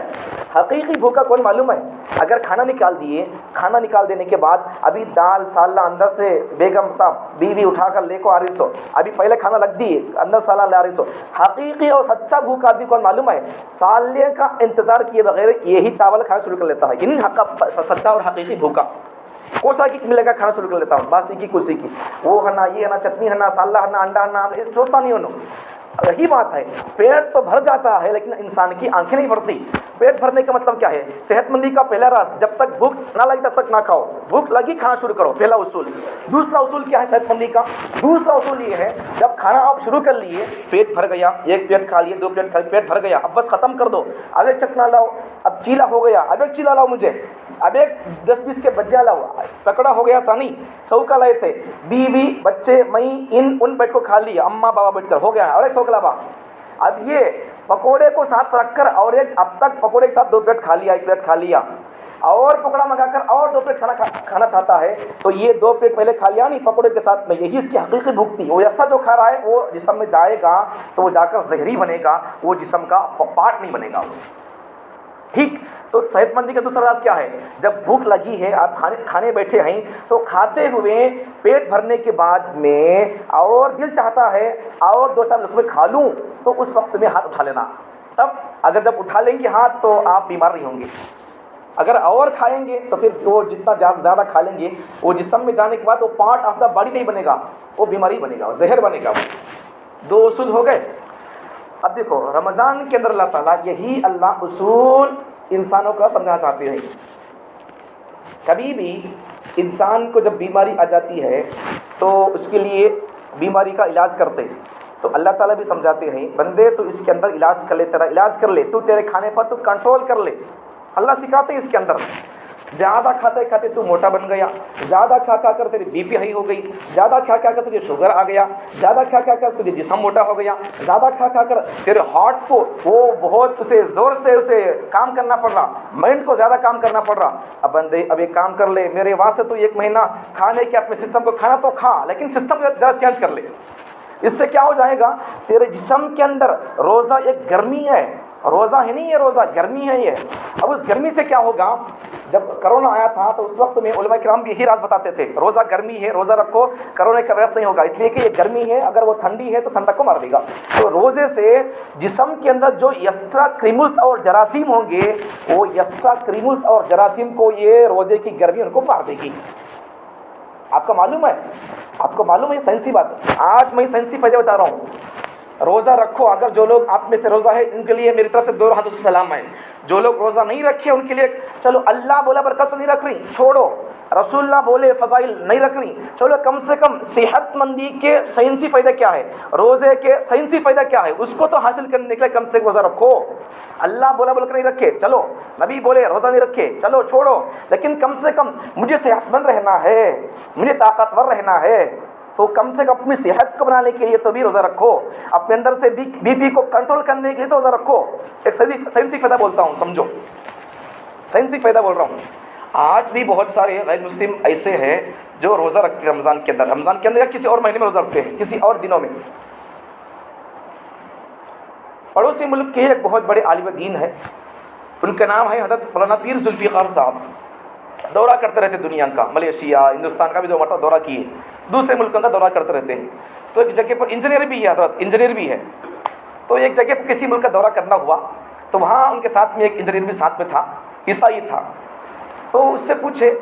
S1: حقیقی بھوکا کون معلوم ہے؟ اگر کھانا نکال دیے، کھانا نکال دینے کے بعد ابھی دال سالہ اندر سے بیگم صاحب بیوی اٹھا کر لے کو آ رہی سو، ابھی پہلے کھانا لگ دیے، اندر سالہ لے آ رہی سو. حقیقی اور سچا بھوکا آدمی کون معلوم ہے؟ سالے کا انتظار کیے بغیر یہی چاول کھانا شروع کر لیتا ہے. ان سچا اور حقیقی بھوکا کوسا کی ملے گا کھانا شروع کر لیتا ہوں، باسی کی کلسی کی، وہ ہنا، یہ ہنا، چٹنی ہنا، سالہ ہنا، انڈا ہنا، سوچتا نہیں ہوں. یہی بات ہے. پیٹ تو بھر جاتا ہے لیکن انسان کی آنکھیں نہیں بھرتی. پیٹ بھرنے کا مطلب کیا ہے؟ صحت مندی کا پہلا راز، جب تک بھوک نہ لگی تب تک نہ کھاؤ، بھوک لگی کھانا شروع کرو، پہلا اصول. دوسرا اصول کیا ہے صحت مندی کا؟ دوسرا اصول یہ ہے، جب کھانا آپ شروع کر لیے، پیٹ بھر گیا، 1 پلیٹ کھا لیے، 2 پلیٹ کھا لیے، پیٹ بھر گیا، اب بس ختم کر دو. اب ایک چکنا لاؤ، اب چیلا ہو گیا، اب ایک چیلا لاؤ مجھے، اب ایک 10-20 کے بجیا لاؤ. پکڑا ہو گیا تھا نہیں، 100 کا لائے تھے، بیوی بچے میں ان بیٹھ کو کھا لیا، اماں بابا بیٹھ کر ہو گیا، اور ایک 100 کا لابا. اب یہ پکوڑے کو ساتھ رکھ کر، اور ایک اب تک پکوڑے کے ساتھ 2 پلیٹ کھا لیا، 1 پلیٹ کھا لیا، اور پکوڑا منگا کر اور 2 پلیٹ کھانا چاہتا ہے. تو یہ 2 پلیٹ پہلے کھا لیا نہیں پکوڑے کے ساتھ میں، یہی اس کی حقیقی بھوک تھی. وہ ایسا جو کھا رہا ہے وہ جسم میں جائے گا تو وہ جا کر زہری بنے گا، وہ جسم کا پارٹ نہیں بنے گا. ٹھیک. تو صحت مندی کا دوسرا راز کیا ہے؟ جب بھوک لگی ہے، آپ کھانے بیٹھے ہیں، تو کھاتے ہوئے پیٹ بھرنے کے بعد میں اور دل چاہتا ہے اور 2-4 لقمے کھا لوں، تو اس وقت میں ہاتھ اٹھا لینا. تب اگر جب اٹھا لیں گے ہاتھ تو آپ بیمار نہیں ہوں گے. اگر اور کھائیں گے تو پھر وہ جتنا زیادہ کھا لیں گے وہ جسم میں جانے کے بعد وہ پارٹ آف دا باڈی نہیں بنے گا، وہ بیماری بنے گا، زہر بنے گا۔ وہ 2 اصول ہو گئے۔ اب دیکھو رمضان کے اندر اللہ تعالیٰ یہی اللہ اصول انسانوں کا سمجھنا چاہتے ہیں۔ کبھی بھی انسان کو جب بیماری آ جاتی ہے تو اس کے لیے بیماری کا علاج کرتے، تو اللہ تعالیٰ بھی سمجھاتے ہیں بندے تو اس کے اندر علاج کر لے، تیرا علاج کر لے، تو تیرے کھانے پر تو کنٹرول کر لے۔ اللہ سکھاتے ہیں اس کے اندر، زیادہ کھاتے کھاتے تو موٹا بن گیا، زیادہ کھا کر تیری بی پی ہائی ہو گئی، زیادہ کھا کر تجھے شوگر آ گیا، زیادہ کھا کر تجھے جسم موٹا ہو گیا، زیادہ کھا کر تیرے ہارٹ کو وہ بہت اسے زور سے اسے کام کرنا پڑ رہا، مائنڈ کو زیادہ کام کرنا پڑ رہا۔ اب بندے اب ایک کام کر لے، میرے واسطے تو 1 مہینہ کھانے کے اپنے سسٹم کو کھانا تو کھا، لیکن سسٹم ذرا چینج کر لے۔ اس سے کیا ہو جائے گا، تیرے جسم کے اندر روزہ ایک گرمی ہے، روزہ ہے نہیں، یہ روزہ گرمی ہے یہ۔ اب اس گرمی سے کیا ہوگا، جب کرونا آیا تھا تو اس وقت میں علماء کرام بھی یہی راز بتاتے تھے، روزہ گرمی ہے، روزہ رکھو، کرونے کا ویس نہیں ہوگا، اس لیے کہ یہ گرمی ہے، اگر وہ ٹھنڈی ہے تو ٹھنڈک کو مار دے گا۔ تو روزے سے جسم کے اندر جو ایکسٹرا کریملز اور جراثیم ہوں گے، وہ ایکسٹرا کریملز اور جراثیم کو یہ روزے کی گرمی ان کو مار دے گی۔ آپ کو معلوم ہے سائنسی بات، آج میں سائنسی فائدہ بتا رہا ہوں۔ روزہ رکھو، اگر جو لوگ آپ میں سے روزہ ہے ان کے لیے میری طرف سے 2 ہاتھوں سے سلام ہے، جو لوگ روزہ نہیں رکھے ان کے لیے چلو اللہ بولا برکت تو نہیں رکھ رہی، چھوڑو، رسول اللہ بولے فضائل نہیں رکھ رہی، چلو کم سے کم صحت مندی کے سائنسی فائدہ کیا ہے، روزے کے سائنسی فائدہ کیا ہے، اس کو تو حاصل کرنے کے لیے کم سے کم روزہ رکھو۔ اللہ بولا بول کر نہیں رکھے چلو، نبی بولے روزہ نہیں رکھے چلو چھوڑو، لیکن کم سے کم مجھے صحت مند رہنا ہے، مجھے طاقتور رہنا ہے، تو کم سے کم اپنی صحت کو بنانے کے لیے تو بھی روزہ رکھو، اپنے اندر سے بی پی کو کنٹرول کرنے کے لیے تو روزہ رکھو۔ ایک سائنسی فائدہ بولتا ہوں، سمجھو، سائنسی فائدہ بول رہا ہوں۔ آج بھی بہت سارے غیر مسلم ایسے ہیں جو روزہ رکھتے ہیں رمضان کے اندر یا کسی اور مہینے میں روزہ رکھتے ہیں، کسی اور دنوں میں۔ پڑوسی ملک کے ایک بہت بڑے عالم دین ہے، ان کا نام ہے حضرت مولانا پیر ذوالفقار صاحب، دورہ کرتے رہتے دنیا کا، ملیشیا، ہندوستان کا بھی 2 مرتبہ دورہ کیے، دوسرے ملکوں کا دورہ کرتے رہتے ہیں۔ تو ایک جگہ پر انجینئر بھی ہے، حضرت انجینئر بھی ہے، تو ایک جگہ پر کسی ملک کا دورہ کرنا ہوا، تو وہاں ان کے ساتھ میں ایک انجینئر بھی ساتھ میں تھا، عیسائی تھا۔ تو اس سے پوچھے،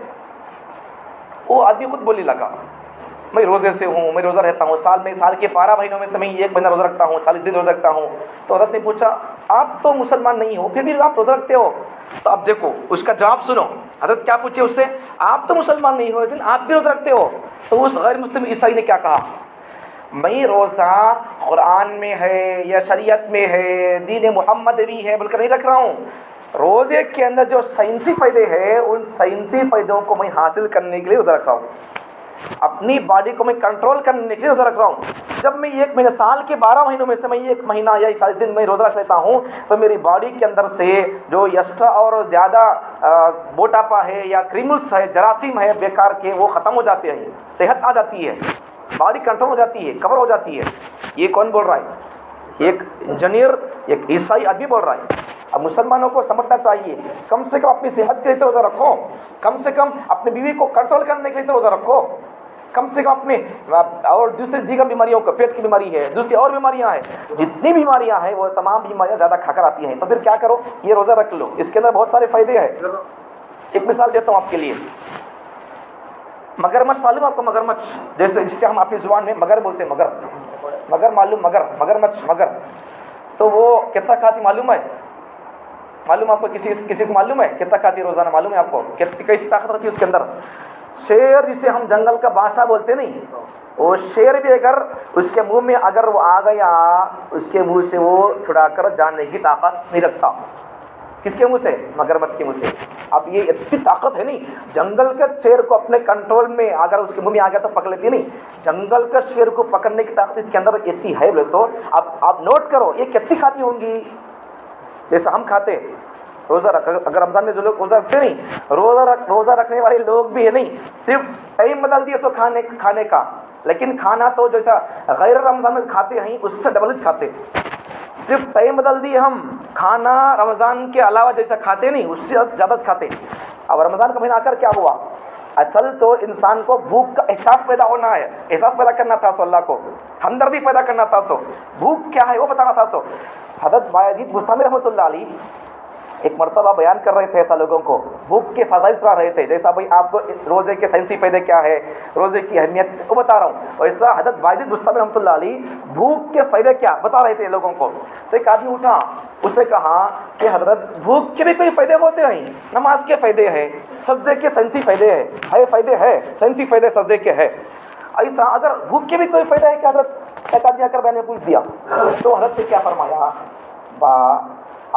S1: وہ آدمی خود بولنے لگا میں روزے سے ہوں، میں روزہ رہتا ہوں، سال کے 12 مہینوں میں سے میں 1 مہینہ روزہ رکھتا ہوں، 40 دن روزہ رکھتا ہوں۔ تو حضرت نے پوچھا آپ تو مسلمان نہیں ہو پھر بھی آپ روزہ رکھتے ہو؟ تو اب دیکھو اس کا جواب سنو، حضرت کیا پوچھے اس سے، آپ تو مسلمان نہیں ہو لیکن آپ بھی روزہ رکھتے ہو؟ تو اس غیر مسلم عیسائی نے کیا کہا، میں روزہ قرآن میں ہے یا شریعت میں ہے، دین محمد بھی ہے بول کر نہیں رکھ رہا ہوں، روزے کے اندر جو سائنسی فائدے ہیں ان سائنسی فائدوں کو میں حاصل کرنے کے لیے روزہ رکھ رہا ہوں، اپنی باڈی کو میں کنٹرول کرنے کے لیے روزہ رکھ رہا ہوں۔ جب میں 1 مہینہ، سال کے 12 مہینوں میں سے میں 1 مہینہ یا 40 دن میں روزہ رکھ لیتا ہوں تو میری باڈی کے اندر سے جو ایکسٹرا اور زیادہ موٹاپا ہے یا کریملس ہے، جراثیم ہے بیکار کے، وہ ختم ہو جاتے ہیں، صحت آ جاتی ہے، باڈی کنٹرول ہو جاتی ہے، کور ہو جاتی ہے۔ یہ کون بول رہا ہے؟ ایک انجینئر، ایک عیسائی آدمی بول رہا ہے۔ اب مسلمانوں کو سمجھنا چاہیے کم سے کم اپنی صحت کے لیے تو روزہ رکھو، کم سے کم اپنی بیوی کو کنٹرول کرنے کے لیے تو روزہ رکھو، کم سے کم اپنے اور دوسری دیگر بیماریوں کو، پیٹ کی بیماری ہے، دوسری اور بیماریاں ہیں، جتنی بیماریاں ہیں وہ تمام بیماریاں زیادہ کھا کر آتی ہیں، تو پھر کیا کرو، یہ روزہ رکھ لو، اس کے اندر بہت سارے فائدے ہیں۔ ایک مثال دیتا ہوں آپ کے لیے، مگرمچھ معلوم آپ کو، مگرمچھ جیسے جس سے ہم اپنی زبان میں مگر بولتے ہیں، مگر معلوم، مگرمچھ مگر، تو وہ کتنا کھاتی معلوم ہے؟ معلوم آپ کو، کسی کو معلوم ہے کتنا کھاتی روزانہ؟ معلوم ہے آپ کو کیسی طاقت ہوتی ہے اس کے اندر؟ شیر جسے ہم جنگل کا بادشاہ بولتے نہیں، وہ شیر بھی اگر اس کے منہ میں اگر وہ آ گیا، اس کے منہ سے وہ چھڑا کر جانے کی طاقت نہیں رکھتا۔ کس کے منہ سے؟ مگرمچھ کے منہ سے۔ اب یہ اتنی طاقت ہے نہیں، جنگل کے شیر کو اپنے کنٹرول میں اگر اس کے منہ میں آ گیا تو پکڑ لیتی نہیں، جنگل کے شیر کو پکڑنے کی طاقت اس کے اندر اتنی ہے بولے تو اب آپ نوٹ کرو یہ کتنی کھاتی ہوں گی، جیسا ہم کھاتے روزہ رکھ، اگر رمضان میں جو لوگ روزہ رکھتے نہیں، روزہ رکھنے والے لوگ بھی ہے نہیں، صرف ٹائم بدل دیا سو کھانے کا، لیکن کھانا تو جیسا غیر رمضان میں کھاتے ہیں اس سے ڈبل کھاتے، صرف ٹائم بدل دیے، ہم کھانا رمضان کے علاوہ جیسا کھاتے نہیں اس سے زیادہ کھاتے۔ اب رمضان کا مہینہ آ کر کیا ہوا، اصل تو انسان کو بھوک کا احساس پیدا ہونا ہے، احساس پیدا کرنا تھا تو اللہ کو ہمدردی پیدا کرنا تھا، تو بھوک کیا ہے وہ بتانا تھا۔ تو حضرت بایزید بستامی رحمۃ اللہ علیہ ایک مرتبہ بیان کر رہے تھے ایسا لوگوں کو، بھوک کے فضائل سنا رہے تھے، جیسا بھائی آپ کو روزے کے سائنسی فائدے کیا ہے، روزے کی اہمیت وہ بتا رہا ہوں، ویسا حضرت واجد بستامی رحمۃ اللہ علیہ بھوک کے فائدے کیا بتا رہے تھے لوگوں کو۔ تو ایک آدمی اٹھا، اس نے کہا کہ حضرت بھوک کے بھی کوئی فائدے ہوتے ہیں، نماز کے فائدے ہیں، سجدے کے سائنسی فائدے ہے فائدے ہے، سائنسی فائدے سجدے کے ہے، ایسا اگر بھوک کے بھی کوئی فائدہ ہے کہ حضرت ایک آدمی آ کر میں نے پوچھ دیا، تو حضرت نے کیا فرمایا،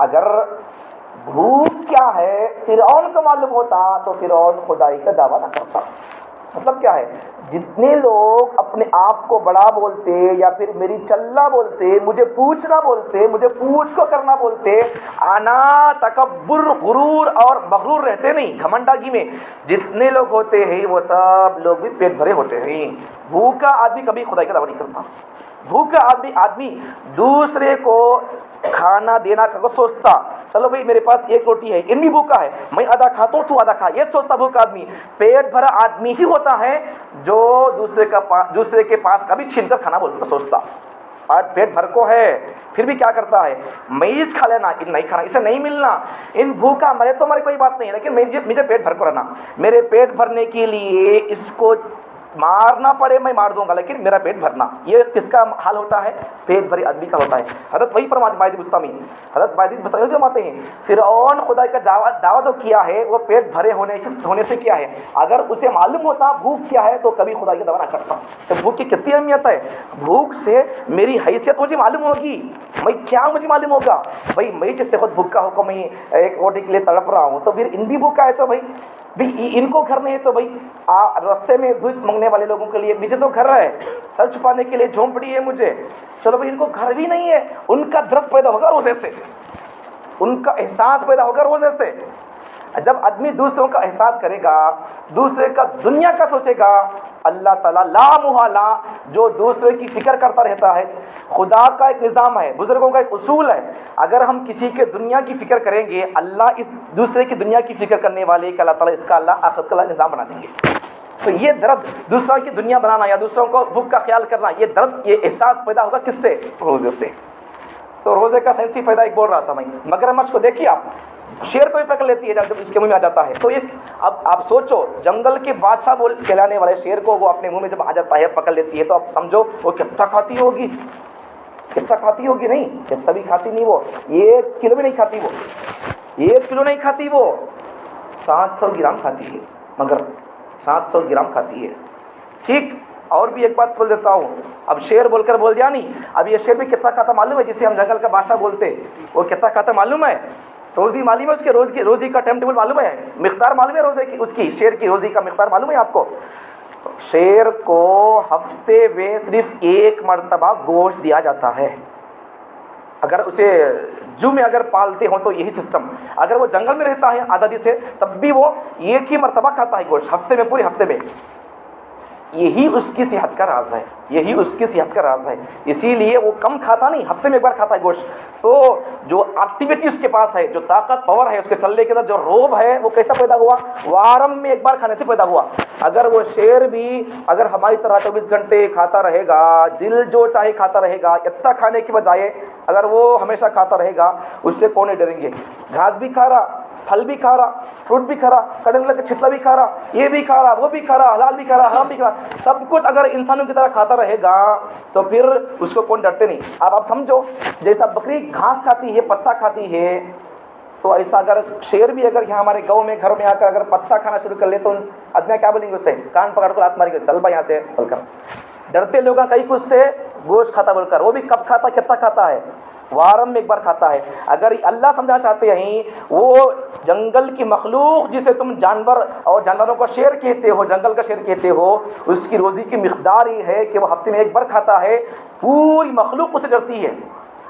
S1: اگر بھوک کیا ہے فرعون کو معلوم ہوتا تو فرعون خدائی کا دعویٰ نہ کرتا۔ مطلب کیا ہے، جتنے لوگ اپنے آپ کو بڑا بولتے یا پھر میری چلہ بولتے، مجھے پوچھنا بولتے، مجھے پوچھ کو کرنا بولتے، انا تکبر غرور اور مغرور رہتے نہیں، گھمنڈاگی میں جتنے لوگ ہوتے ہیں وہ سب لوگ بھی پیٹ بھرے ہوتے ہیں۔ بھوکا آدمی کبھی خدائی کا دعویٰ نہیں کرتا۔ بھوکا آدمی دوسرے کو کھانا دینا کا سوچتا، چلو بھائی میرے پاس ایک روٹی ہے، ان بھی بھوکا ہے، میں آدھا کھاتا ہوں تو آدھا کھا، یہ سوچتا بھوکا آدمی۔ پیٹ بھرا آدمی ہی ہوتا ہے جو دوسرے کے پاس کا بھی چھین کر کھانا بولتا سوچتا۔ آج پیٹ بھر کو ہے پھر بھی کیا کرتا ہے، میز کھا لینا، ان نہیں کھانا، اسے نہیں ملنا، ان بھوکا مرے تو مرے کوئی بات نہیں ہے، لیکن مجھے پیٹ بھر کو رہنا، میرے پیٹ بھرنے کے لیے اس کو مارنا پڑے میں مار دوں گا لیکن میرا پیٹ بھرنا، یہ کس کا حال ہوتا ہے، پیٹ بھرے آدمی کا ہوتا ہے۔ حضرت وہی فرماتے واجد بستامی، حضرت واجد بستامی فرماتے ہیں فرعون خدا کا دعویٰ تو کیا ہے وہ پیٹ بھرے ہونے سے کیا ہے، اگر اسے معلوم ہوتا بھوک کیا ہے تو کبھی خدا کا دعویٰ نہ کرتا۔ تو بھوک کی کتنی اہمیت ہے، بھوک سے میری حیثیت مجھے معلوم ہوگی، میں کیا مجھے معلوم ہوگا، بھائی میں جتنے خود بھوکا ہو کو میں ایک روٹی کے لیے تڑپ رہا ہوں، تو پھر ان بھی بھوکا ہے تو بھائی ان کو گھر نہیں ہے تو بھائی راستے میں دودھ مانگنے والے لوگوں کے لیے مجھے تو گھر ہے، سر چھپانے کے لیے جھونپڑی ہے مجھے، چلو بھائی ان کو گھر بھی نہیں ہے، ان کا درد پیدا ہوگا روزے سے، ان کا احساس پیدا ہوگا روزے سے۔ جب آدمی دوسروں کا احساس کرے گا، دوسرے کا دنیا کا سوچے گا، اللہ تعالیٰ لا محالہ جو دوسرے کی فکر کرتا رہتا ہے، خدا کا ایک نظام ہے، بزرگوں کا ایک اصول ہے، اگر ہم کسی کے دنیا کی فکر کریں گے، اللہ اس دوسرے کی دنیا کی فکر کرنے والے کا اللہ تعالیٰ اس کا اللہ آخرت کا نظام بنا دیں گے۔ تو یہ درد دوسروں کی دنیا بنانا یا دوسروں کو بھوک کا خیال کرنا، یہ درد یہ احساس پیدا ہوگا کس سے، روزے سے۔ تو روزے کا سائنسی فائدہ ایک بول رہا تھا میں، مگرمچھ کو دیکھیے آپ، شیر کو بھی پکڑ لیتی ہے جب اس کے منہ میں آ جاتا ہے، تو یہ اب آپ سوچو جنگل کے بادشاہ بول کہلانے والے شیر کو وہ اپنے منہ میں جب آ جاتا ہے پکڑ لیتی ہے، تو آپ سمجھو وہ کتنا کھاتی ہوگی، کتنا کھاتی ہوگی، نہیں کتنا بھی کھاتی نہیں، وہ 1 کلو بھی نہیں کھاتی، وہ 1 کلو نہیں کھاتی، وہ 700 گرام کھاتی ہے، مگر 700 گرام کھاتی ہے۔ ٹھیک، اور بھی ایک بات بول دیتا ہوں، اب شیر بول کر بول دیا نہیں، اب یہ شیر بھی کتنا کھاتا معلوم ہے، جسے ہم جنگل کا بادشاہ بولتے، وہ کتنا کھاتا معلوم ہے، روزی معلوم ہے، اس کے روزی کا ٹائم ٹیبل معلوم ہے، مقدار معلوم ہے روزے کی، اس کی شیر کی روزی کا مقدار معلوم ہے آپ کو؟ شیر کو ہفتے میں صرف 1 مرتبہ گوشت دیا جاتا ہے، اگر اسے جو میں اگر پالتے ہوں تو یہی سسٹم، اگر وہ جنگل میں رہتا ہے آزادی سے تب بھی وہ 1 ہی مرتبہ کھاتا ہے گوشت ہفتے میں، پورے ہفتے میں، یہی اس کی صحت کا راز ہے، یہی اس کی صحت کا راز ہے، اسی لیے وہ کم کھاتا نہیں، ہفتے میں 1 بار کھاتا ہے گوشت۔ تو جو ایکٹیویٹی اس کے پاس ہے، جو طاقت پاور ہے اس کے چلنے کے اندر، جو روب ہے، وہ کیسا پیدا ہوا، وارم میں 1 بار کھانے سے پیدا ہوا۔ اگر وہ شیر بھی اگر ہماری طرح 24 گھنٹے کھاتا رہے گا، دل جو چاہے کھاتا رہے گا، اتنا کھانے کی بجائے اگر وہ ہمیشہ کھاتا رہے گا، اس سے کون ڈریں گے، گھاس بھی کھا رہا، پھل بھی کھا رہا، فروٹ بھی کھا رہا، کڑنگل کا چھتلا بھی کھا رہا، یہ بھی کھا رہا، وہ بھی کھا رہا، حلال بھی کھا رہا، حرام بھی کھا رہا، سب کچھ اگر انسانوں کی طرح کھاتا رہے گا تو پھر اس کو کون ڈرتے نہیں۔ اب آپ سمجھو جیسا بکری گھاس کھاتی ہے، پتا کھاتی ہے، تو ایسا اگر شیر بھی اگر یہاں ہمارے گاؤں میں گھروں میں آ کر اگر پتا کھانا شروع کر لے تو آدمی کیا بولیں گے، اسے کان پکڑ کر ہاتھ ماریں گے، چل بھائی یہاں سے بول کر، ڈرتے لوگ کئی کچھ سے گوشت کھاتا بول کر، وہ بھی کب کھاتا، کتنا کھاتا ہے، وارم میں 1 بار کھاتا ہے۔ اگر اللہ سمجھانا چاہتے ہیں وہ جنگل کی مخلوق جسے تم جانور اور جانوروں کو شیر کہتے ہو، جنگل کا شیر کہتے ہو، اس کی روزی کی مقدار یہ ہے کہ وہ ہفتے میں 1 بار کھاتا ہے، پوری مخلوق اسے ڈرتی ہے،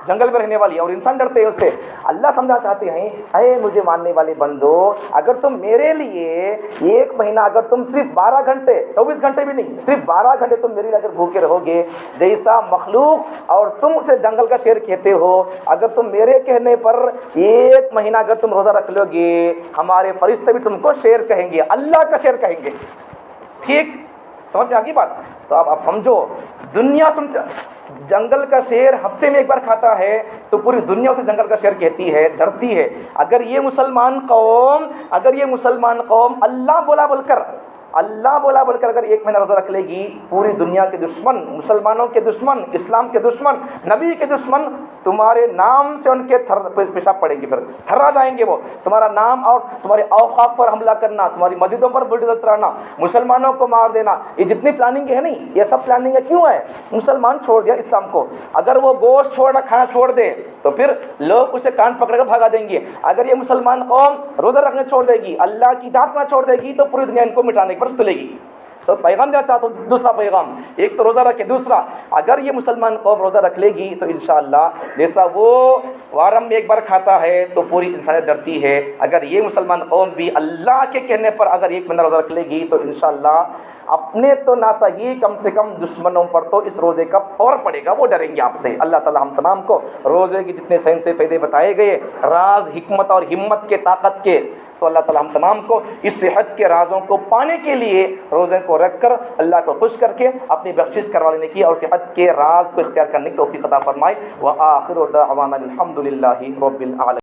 S1: جنگل میں رہنے والی، اور انسان ڈرتے ہیں اس سے۔ اللہ سمجھنا چاہتے ہیں اے مجھے ماننے والے بندو، اگر تم میرے لیے 1 مہینہ اگر تم صرف 12 گھنٹے 24 گھنٹے بھی نہیں، صرف 12 گھنٹے تم میرے لیے اگر بھوکے رہو گے، جیسا مخلوق اور تم اسے جنگل کا شیر کہتے ہو، اگر تم میرے کہنے پر 1 مہینہ اگر تم روزہ رکھ لو گے، ہمارے فرشتے بھی تم کو شیر کہیں گے، اللہ کا شیر کہیں گے۔ ٹھیک، سمجھ میں آ گئی بات؟ تو اب سمجھو، دنیا سنتے، جنگل کا شیر ہفتے میں ایک بار کھاتا ہے تو پوری دنیا اسے جنگل کا شیر کہتی ہے، ڈرتی ہے۔ اگر یہ مسلمان قوم اللہ بولا بول کر اگر ایک مہینہ روزہ رکھ لے گی، پوری دنیا کے دشمن، مسلمانوں کے دشمن، اسلام کے دشمن، نبی کے دشمن تمہارے نام سے ان کے پیشاب پڑیں گے، پھر تھرا جائیں گے وہ، تمہارا نام اور تمہارے اوقاف پر حملہ کرنا، تمہاری مسجدوں پر بلڈوزر چلانا، مسلمانوں کو مار دینا، یہ جتنی پلاننگ ہے نہیں، یہ سب پلاننگ ہے کیوں ہے؟ مسلمان چھوڑ دیا اسلام کو۔ اگر وہ گوشت کھانا چھوڑ دے تو پھر لوگ اسے کان پکڑ کر بھگا دیں گے۔ اگر یہ مسلمان قوم روزہ رکھنا چھوڑ دے گی، اللہ کی اطاعت کرنا چھوڑ دے گی، تو پوری دنیا ان کو مٹانے پر تلے گی۔ تو پیغام دینا چاہتا ہوں، دوسرا پیغام، ایک تو روزہ رکھے، دوسرا اگر یہ مسلمان قوم روزہ رکھ لے گی تو انشاءاللہ جیسا وہ وارم میں ایک بار کھاتا ہے تو پوری انسانیت ڈرتی ہے، اگر یہ مسلمان قوم بھی اللہ کے کہنے پر اگر ایک مہینہ روزہ رکھ لے گی تو انشاءاللہ اپنے تو نہ صحیح کم سے کم دشمنوں پر تو اس روزے کا اور پڑے گا، وہ ڈریں گے آپ سے۔ اللہ تعالی ہم تمام کو روزے کے جتنے سائنسی فائدے بتائے گئے، راز حکمت اور ہمت کے، طاقت کے، تو اللہ تعالی ہم تمام کو اس صحت کے رازوں کو پانے کے لیے روزے کو رکھ کر اللہ کو خوش کر کے اپنی بخشش کروا لینے کی اور صحت کے راز کو اختیار کرنے کی توفیق عطا فرمائے۔ وآخر دعوانا الحمد للہ رب العالمین۔